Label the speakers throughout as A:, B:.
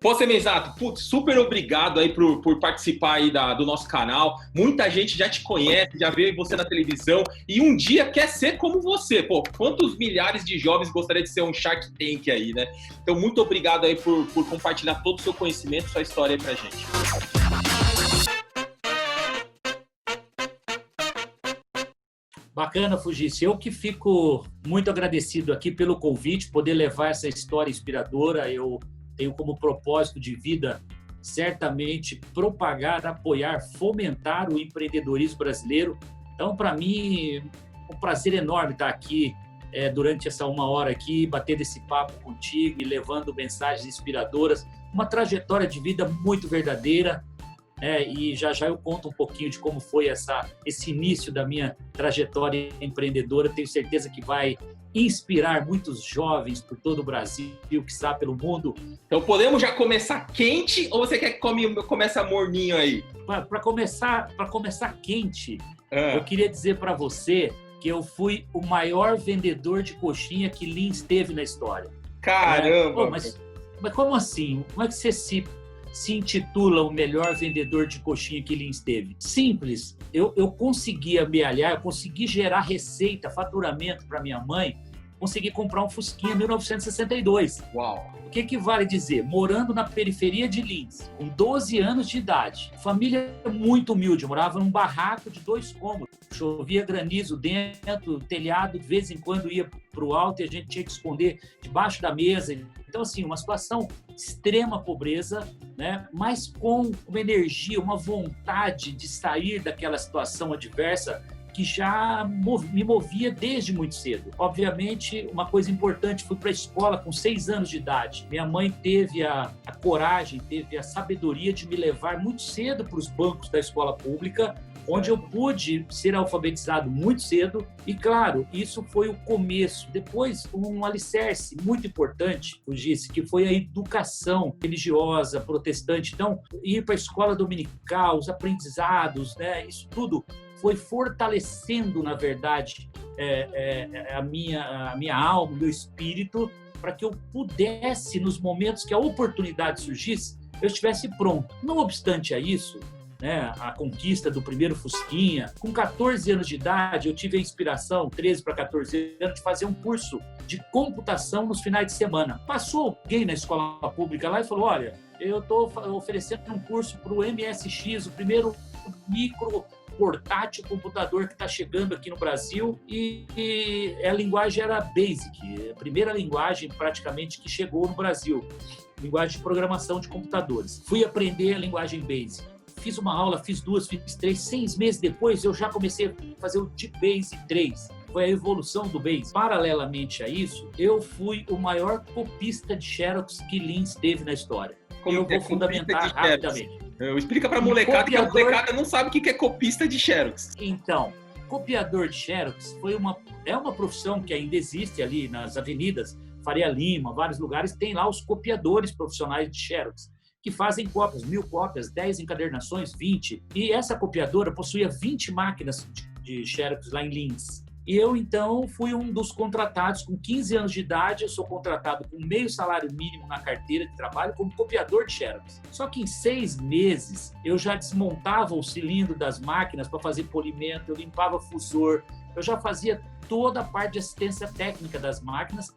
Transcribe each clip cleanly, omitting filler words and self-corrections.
A: Pô, Semenzato, putz, super obrigado aí por participar aí do nosso canal. Muita gente já te conhece, já vê você na televisão e um dia quer ser como você. Pô, quantos milhares de jovens gostariam de ser um Shark Tank aí, né? Então, muito obrigado aí por compartilhar todo o seu conhecimento, sua história aí pra gente.
B: Bacana, Fugice. Eu que fico muito agradecido aqui pelo convite, poder levar essa história inspiradora. Eu tenho como propósito de vida, certamente, propagar, apoiar, fomentar o empreendedorismo brasileiro. Então, para mim, é um prazer enorme estar aqui durante essa 1 hora aqui, batendo esse papo contigo e levando mensagens inspiradoras. Uma trajetória de vida muito verdadeira. E já eu conto um pouquinho de como foi esse início da minha trajetória empreendedora. Tenho certeza que vai inspirar muitos jovens por todo o Brasil, quiçá pelo mundo.
A: Então podemos já começar quente ou você quer que comece morninho aí?
B: Para começar quente, eu queria dizer para você que eu fui o maior vendedor de coxinha que Lins teve na história.
A: Caramba!
B: Mas como assim? Como é que você se intitula o melhor vendedor de coxinha que Lins teve? Simples. Eu consegui amealhar, eu consegui gerar receita, faturamento para minha mãe, consegui comprar um Fusquinha 1962.
A: Uau!
B: O que vale dizer? Morando na periferia de Lins, com 12 anos de idade, família muito humilde, eu morava num barraco de 2 cômodos, chovia granizo dentro, telhado, de vez em quando ia para o alto e a gente tinha que esconder debaixo da mesa. Então, assim, uma situação extrema pobreza, né? Mas com uma energia, uma vontade de sair daquela situação adversa que já me movia desde muito cedo. Obviamente, uma coisa importante, fui para a escola com 6 anos de idade. Minha mãe teve a coragem, teve a sabedoria de me levar muito cedo para os bancos da escola pública, onde eu pude ser alfabetizado muito cedo. E, claro, isso foi o começo. Depois, um alicerce muito importante, eu disse, que foi a educação religiosa, protestante. Então, ir para a escola dominical, os aprendizados, né? Isso tudo foi fortalecendo, na verdade, a minha alma, o meu espírito, para que eu pudesse, nos momentos que a oportunidade surgisse, eu estivesse pronto. Não obstante a isso, né, a conquista do primeiro Fusquinha, com 14 anos de idade, eu tive a inspiração, 13 para 14 anos, de fazer um curso de computação nos finais de semana. Passou alguém na escola pública lá e falou, olha, eu estou oferecendo um curso para o MSX, o primeiro micro portátil computador que está chegando aqui no Brasil, e a linguagem era BASIC, a primeira linguagem praticamente que chegou no Brasil, linguagem de programação de computadores. Fui aprender a linguagem BASIC. Fiz uma aula, fiz 2, fiz 3, 6 meses depois eu já comecei a fazer o Deep Basic 3. Foi a evolução do Basic. Paralelamente a isso, eu fui o maior copista de Xerox que Lins teve na história.
A: Como
B: eu vou fundamentar rapidamente.
A: Explica para a molecada que a molecada não sabe o que é copista de Xerox.
B: Então, copiador de Xerox é uma profissão que ainda existe ali nas avenidas, Faria Lima, vários lugares, tem lá os copiadores profissionais de Xerox, que fazem cópias, 1000 cópias, 10 encadernações, 20. E essa copiadora possuía 20 máquinas de Xerox lá em Lins. E eu, então, fui um dos contratados com 15 anos de idade. Eu sou contratado com meio salário mínimo na carteira de trabalho como copiador de Xerox. Só que em 6 meses, eu já desmontava o cilindro das máquinas para fazer polimento, eu limpava fusor, eu já fazia toda a parte de assistência técnica das máquinas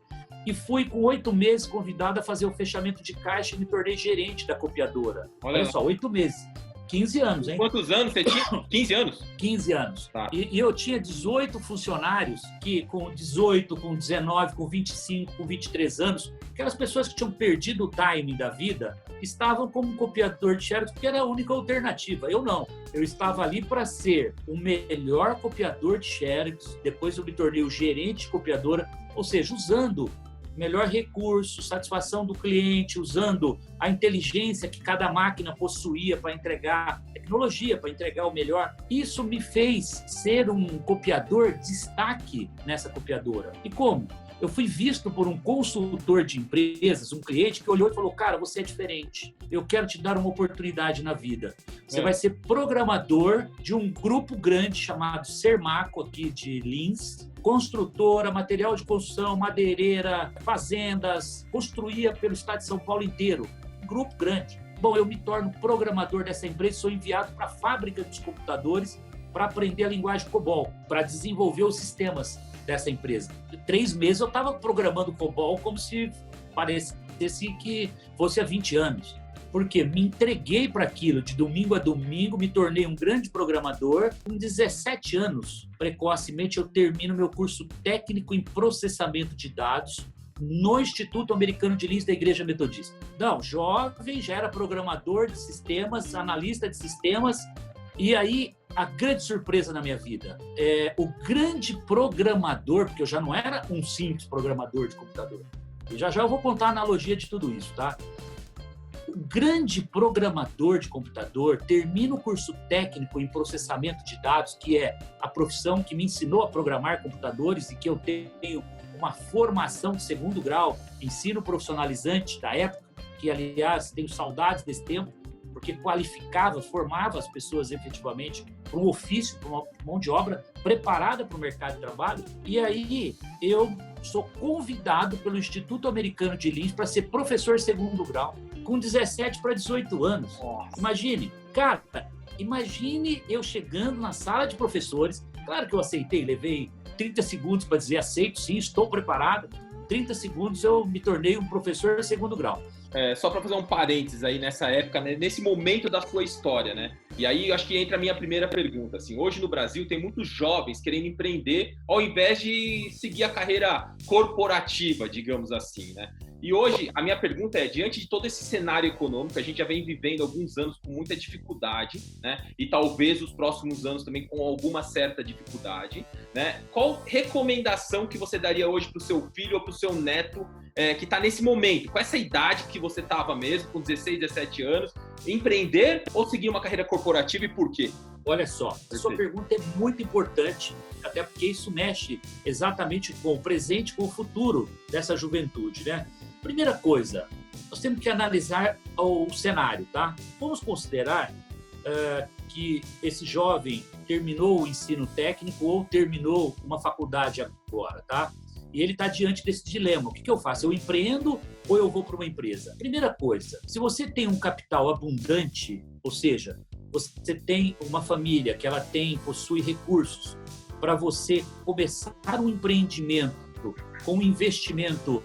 B: e fui, com 8 meses, convidado a fazer o fechamento de caixa e me tornei gerente da copiadora. Olha só, 8 meses. 15 anos, hein?
A: Quantos anos você tinha? 15 anos?
B: 15 anos. Tá. E eu tinha 18 funcionários que com 18, com 19, com 25, com 23 anos, aquelas pessoas que tinham perdido o timing da vida, estavam como copiador de Xerox, porque era a única alternativa. Eu não. Eu estava ali para ser o melhor copiador de Xerox, depois eu me tornei o gerente de copiadora, ou seja, usando melhor recurso, satisfação do cliente, usando a inteligência que cada máquina possuía para entregar tecnologia, para entregar o melhor. Isso me fez ser um copiador destaque nessa copiadora. E como? Eu fui visto por um consultor de empresas, um cliente que olhou e falou, cara, você é diferente, eu quero te dar uma oportunidade na vida. Você vai ser programador de um grupo grande chamado Sermaco, aqui de Lins, construtora, material de construção, madeireira, fazendas, construía pelo estado de São Paulo inteiro. grupo grande. Bom, eu me torno programador dessa empresa, sou enviado para a fábrica dos computadores para aprender a linguagem COBOL, para desenvolver os sistemas dessa empresa. Em 3 meses eu estava programando COBOL como se parecesse que fosse há 20 anos. Porque me entreguei para aquilo de domingo a domingo, me tornei um grande programador. Com 17 anos, precocemente, eu termino meu curso técnico em processamento de dados no Instituto Americano de Linz da Igreja Metodista. Não, jovem, já era programador de sistemas, analista de sistemas. E aí, a grande surpresa na minha vida é o grande programador, porque eu já não era um simples programador de computador. E já eu vou contar a analogia de tudo isso, tá? O grande programador de computador termina o curso técnico em processamento de dados, que é a profissão que me ensinou a programar computadores e que eu tenho uma formação de 2º grau, ensino profissionalizante da época, que, aliás, tenho saudades desse tempo, porque qualificava, formava as pessoas efetivamente para um ofício, para uma mão de obra preparada para o mercado de trabalho. E aí eu sou convidado pelo Instituto Americano de Linz para ser professor 2º grau, com 17 para 18 anos. Nossa. Imagine, cara, imagine eu chegando na sala de professores. Claro que eu aceitei, levei 30 segundos para dizer aceito, sim, estou preparado. 30 segundos eu me tornei um professor 2º grau.
A: Só para fazer um parênteses aí nessa época, né, nesse momento da sua história, né? E aí eu acho que entra a minha primeira pergunta. Assim, hoje no Brasil tem muitos jovens querendo empreender ao invés de seguir a carreira corporativa, digamos assim, né? E hoje a minha pergunta é, diante de todo esse cenário econômico, a gente já vem vivendo alguns anos com muita dificuldade, né? E talvez os próximos anos também com alguma certa dificuldade, né? Qual recomendação que você daria hoje para o seu filho ou para o seu neto que está nesse momento, com essa idade que você estava mesmo, com 16, 17 anos, empreender ou seguir uma carreira corporativa e por quê?
B: Olha só, a sua pergunta é muito importante, até porque isso mexe exatamente com o presente, com o futuro dessa juventude, né? Primeira coisa, nós temos que analisar o cenário, tá? Vamos considerar que esse jovem terminou o ensino técnico ou terminou uma faculdade agora, tá? E ele está diante desse dilema. O que eu faço? Eu empreendo ou eu vou para uma empresa? Primeira coisa, se você tem um capital abundante, ou seja, você tem uma família que ela possui recursos para você começar um empreendimento com um investimento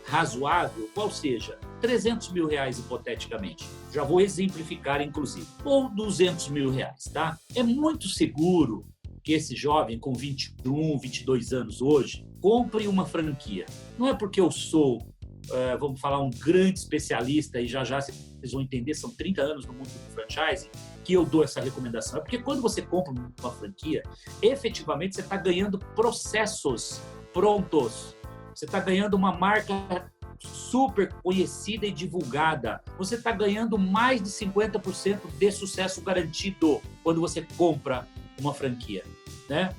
B: razoável, qual seja, 300 mil reais hipoteticamente. Já vou exemplificar, inclusive. Ou 200 mil reais, tá? É muito seguro que esse jovem com 21, 22 anos hoje compre uma franquia. Não é porque eu sou, vamos falar, um grande especialista, e já vocês vão entender, são 30 anos no mundo do franchising, que eu dou essa recomendação. É porque quando você compra uma franquia, efetivamente você está ganhando processos prontos. Você está ganhando uma marca super conhecida e divulgada. Você está ganhando mais de 50% de sucesso garantido quando você compra uma franquia, né?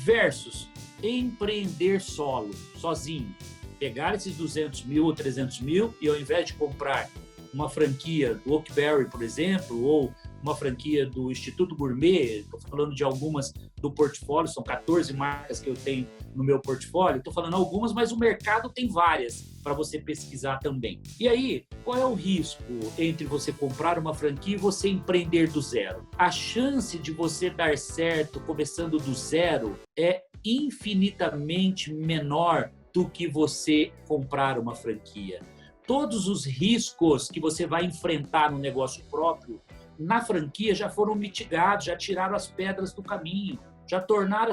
B: Versus empreender sozinho. Pegar esses 200 mil ou 300 mil e ao invés de comprar uma franquia do Oakberry, por exemplo, ou uma franquia do Instituto Gourmet, estou falando de algumas do portfólio, são 14 marcas que eu tenho no meu portfólio, estou falando algumas, mas o mercado tem várias para você pesquisar também. E aí, qual é o risco entre você comprar uma franquia e você empreender do zero? A chance de você dar certo começando do zero é infinitamente menor do que você comprar uma franquia. Todos os riscos que você vai enfrentar no negócio próprio, na franquia já foram mitigados, já tiraram as pedras do caminho, já tornaram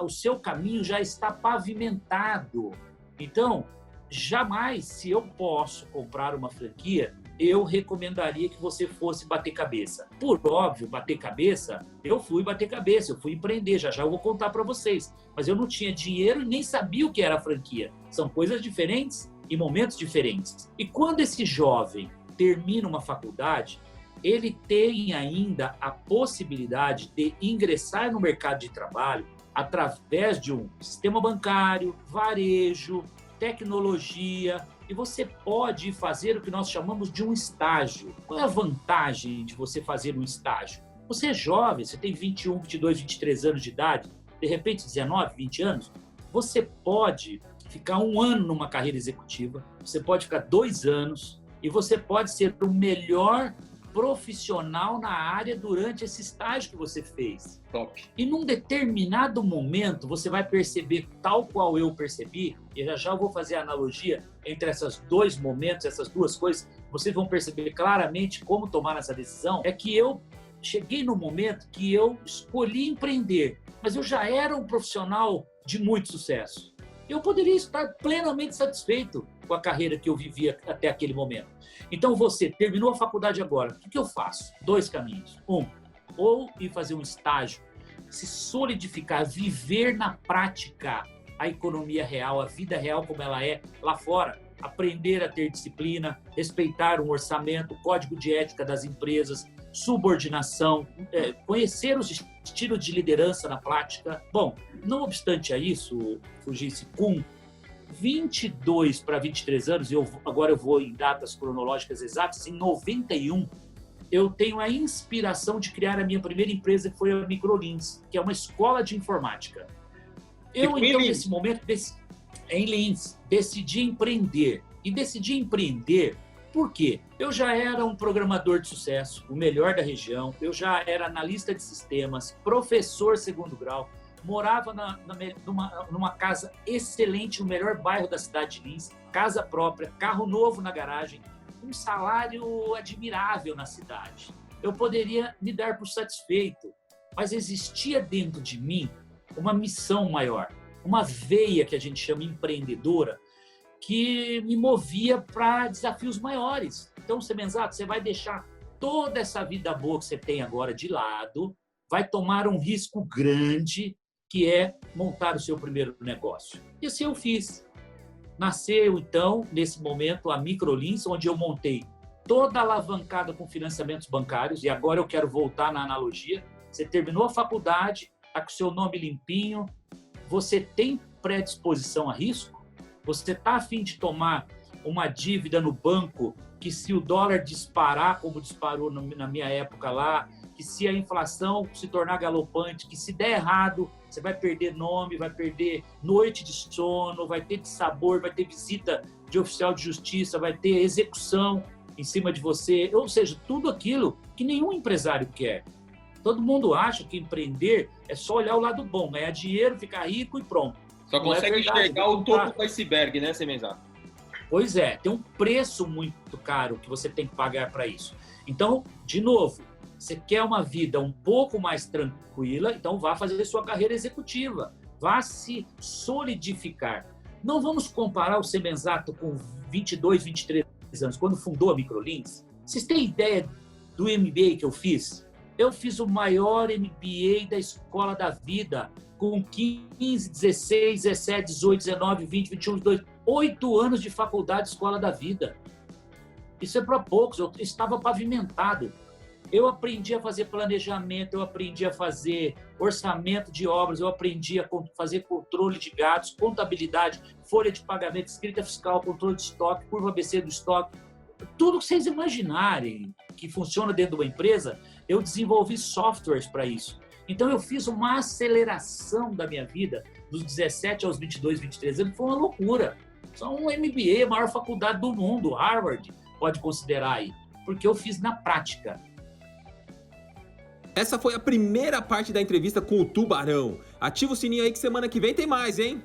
B: o seu caminho já está pavimentado. Então, jamais, se eu posso comprar uma franquia, eu recomendaria que você fosse bater cabeça. Por óbvio, bater cabeça, eu fui bater cabeça, eu fui empreender, já eu vou contar para vocês. Mas eu não tinha dinheiro e nem sabia o que era franquia. São coisas diferentes e momentos diferentes. E quando esse jovem termina uma faculdade, ele tem ainda a possibilidade de ingressar no mercado de trabalho através de um sistema bancário, varejo, tecnologia, e você pode fazer o que nós chamamos de um estágio. Qual é a vantagem de você fazer um estágio? Você é jovem, você tem 21, 22, 23 anos de idade, de repente 19, 20 anos, você pode ficar 1 ano numa carreira executiva, você pode ficar 2 anos, E você pode ser o melhor profissional na área durante esse estágio que você fez.
A: Top.
B: E num determinado momento, você vai perceber, tal qual eu percebi, e já eu vou fazer a analogia entre esses dois momentos, essas duas coisas, vocês vão perceber claramente como tomar essa decisão, é que eu cheguei no momento que eu escolhi empreender, mas eu já era um profissional de muito sucesso. Eu poderia estar plenamente satisfeito com a carreira que eu vivia até aquele momento. Então, você terminou a faculdade agora, o que eu faço? 2 caminhos. Ou ir fazer um estágio, se solidificar, viver na prática a economia real, a vida real como ela é lá fora, aprender a ter disciplina, respeitar um orçamento, código de ética das empresas, subordinação, conhecer os estilos de liderança na prática. Bom, não obstante a isso, Fugice, com 22 para 23 anos, agora eu vou em datas cronológicas exatas, em 91, eu tenho a inspiração de criar a minha primeira empresa, que foi a Microlins, que é uma escola de informática. Eu, então, nesse momento, em Lins, decidi empreender. E decidi empreender por quê? Eu já era um programador de sucesso, o melhor da região, eu já era analista de sistemas, professor segundo grau, morava numa casa excelente, no melhor bairro da cidade de Lins, casa própria, carro novo na garagem, um salário admirável na cidade. Eu poderia me dar por satisfeito, mas existia dentro de mim uma missão maior, uma veia que a gente chama empreendedora, que me movia para desafios maiores. Então, Semenzato, você vai deixar toda essa vida boa que você tem agora de lado, vai tomar um risco grande, que é montar o seu primeiro negócio. E assim eu fiz. Nasceu, então, nesse momento, a Microlins, onde eu montei toda alavancada com financiamentos bancários, e agora eu quero voltar na analogia. Você terminou a faculdade, está com o seu nome limpinho, você tem predisposição a risco? Você está a fim de tomar uma dívida no banco que, se o dólar disparar, como disparou na minha época lá, que se a inflação se tornar galopante, que se der errado, você vai perder nome, vai perder noite de sono, vai ter dissabor, vai ter visita de oficial de justiça, vai ter execução em cima de você, ou seja, tudo aquilo que nenhum empresário quer. Todo mundo acha que empreender é só olhar o lado bom, ganhar dinheiro, ficar rico e pronto.
A: Só consegue enxergar o topo do iceberg, né, Semenzato?
B: Pois é, tem um preço muito caro que você tem que pagar para isso. Então, de novo, você quer uma vida um pouco mais tranquila, então vá fazer sua carreira executiva, vá se solidificar. Não vamos comparar o Semenzato com 22, 23 anos, quando fundou a Microlins. Vocês têm ideia do MBA que eu fiz? Eu fiz o maior MBA da escola da vida, com 15, 16, 17, 18, 19, 20, 21, 22, 8 anos de faculdade escola da vida. Isso é para poucos, eu estava pavimentado. Eu aprendi a fazer planejamento, eu aprendi a fazer orçamento de obras, eu aprendi a fazer controle de gastos, contabilidade, folha de pagamento, escrita fiscal, controle de estoque, curva ABC do estoque. Tudo que vocês imaginarem que funciona dentro de uma empresa, eu desenvolvi softwares para isso. Então, eu fiz uma aceleração da minha vida dos 17 aos 22, 23 anos, que foi uma loucura. Só um MBA, a maior faculdade do mundo, Harvard, pode considerar aí, porque eu fiz na prática.
C: Essa foi a primeira parte da entrevista com o Tubarão. Ativa o sininho aí que semana que vem tem mais, hein?